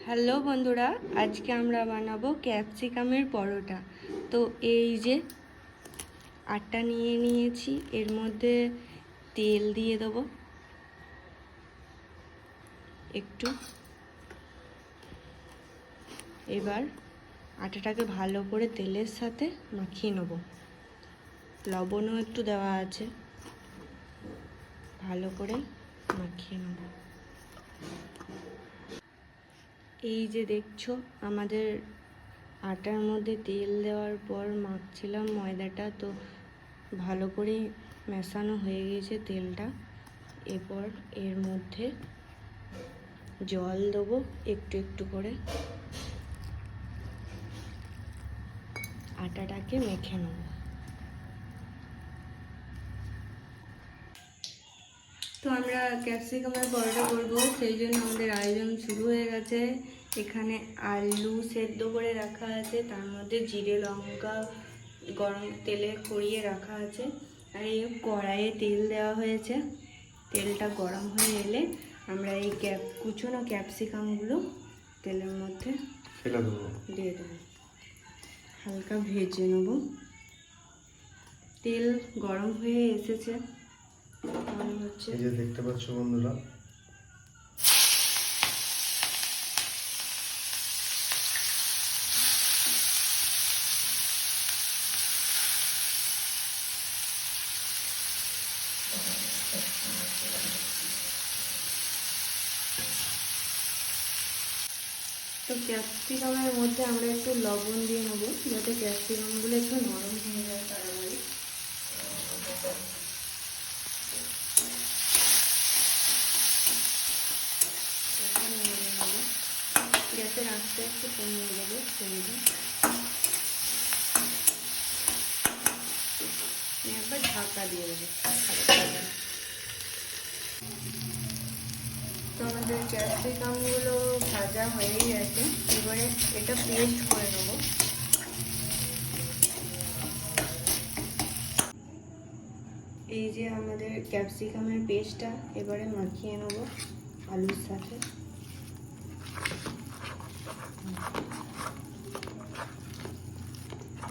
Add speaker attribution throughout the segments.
Speaker 1: Hello বন্ধুরা, আজকে আমরা বানাবো ক্যাপসিকামের পরোটা। তো এই যে আটা নিয়ে নিয়েছি, এর মধ্যে তেল দিয়ে দেবো একটু। এবার আটাটাকে ভালো করে তেলের সাথে মাখিয়ে নেব। লবণও একটু দেওয়া আছে, ভালো করে মাখিয়ে নেব। এই যে দেখছো, আমাদের আটার মধ্যে তেল দেওয়ার পর মাখছিলাম ময়দাটা, তো ভালো করে মেশানো হয়ে গেছে তেলটা। এরপর এর মধ্যে জল দেবো একটু একটু করে, আটাটাকে মেখে নেব। তো আমরা ক্যাপসিকামের পরোটা করবো, সেই জন্য আমাদের আয়োজন শুরু হয়ে গেছে। এখানে আলু সেদ্ধ করে রাখা আছে, তার মধ্যে জিরে লঙ্কা গরম তেলে কড়িয়ে রাখা আছে, আর এই কড়াইয়ে তেল দেওয়া হয়েছে। তেলটা গরম হয়ে এলে আমরা এই কুচনো ক্যাপসিকামগুলো তেলের মধ্যে দিয়ে দেবো, হালকা ভেজে নেব। তেল গরম হয়ে এসেছে, মনে হচ্ছে।
Speaker 2: এই যে দেখতে পাচ্ছ বন্ধুরা,
Speaker 1: তো ক্যাপসিকামের মধ্যে আমরা একটু লবণ দিয়ে নেবো, যাতে ক্যাপসিকামগুলো একটু নরম হয়ে যায় তাড়াতাড়ি। গ্যাসের আস্তে আস্তে কমিয়ে দেবো ফ্লেমটা। একবার ঢাকা দিয়ে দেবো। তো আমাদের ক্যাপসিকামগুলো ভাজা হয়েই গেছে, এবারে এটা পেস্ট করে নেবো। এই যে আমাদের ক্যাপসিকামের পেস্টটা এবারে মাখিয়ে নেব আলুর সাথে।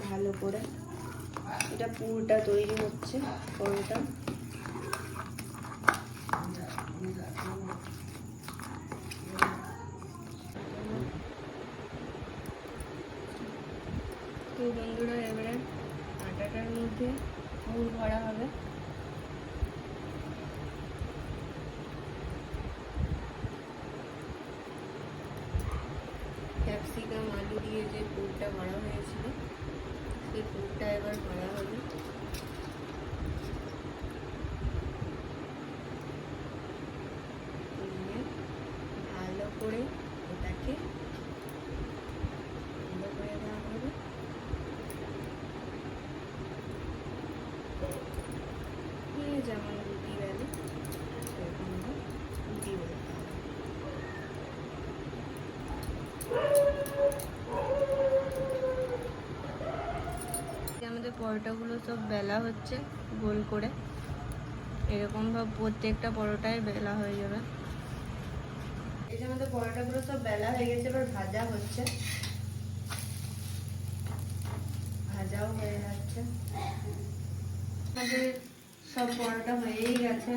Speaker 1: ভালো করে এটা পুরোটা তৈরি হচ্ছে পরোটা। তো বন্ধুরা, এবারে আটাটার মধ্যে পুর ভরা হবে। ক্যাপসিকাম আলু দিয়ে যে পুরটা ভরা হয়েছিল, সেই পুরটা এবার ভরা হবে। ভালো করে এটাকে ভালো করে দেওয়া হবে। যেমন রুটি বেলে সেরকম রুটি বেলতে হবে। আমাদের পরোটাগুলো সব বেলা হচ্ছে গোল করে, এরকমভাবে প্রত্যেকটা পরোটায় বেলা হয়ে যাবে। এই যে আমাদের পরোটাগুলো সব বেলা হয়ে গেছে, এবার ভাজা হচ্ছে, ভাজাও হয়ে যাচ্ছে। আমাদের সব পরোটা হয়েই গেছে,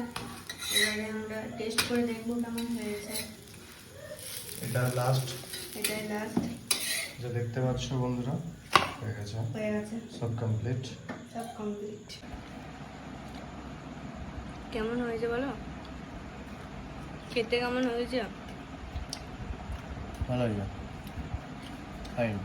Speaker 1: এবারে আমরা টেস্ট করে দেখবো কেমন হয়েছে।
Speaker 2: এটাই লাস্ট
Speaker 1: যা
Speaker 2: দেখতে পাচ্ছ বন্ধুরা, হয়ে গেছে সব কমপ্লিট।
Speaker 1: কেমন হয়েছে বলো, খেতে কেমন হয়েছে?
Speaker 2: ভালো হয়েছে, ফাইন।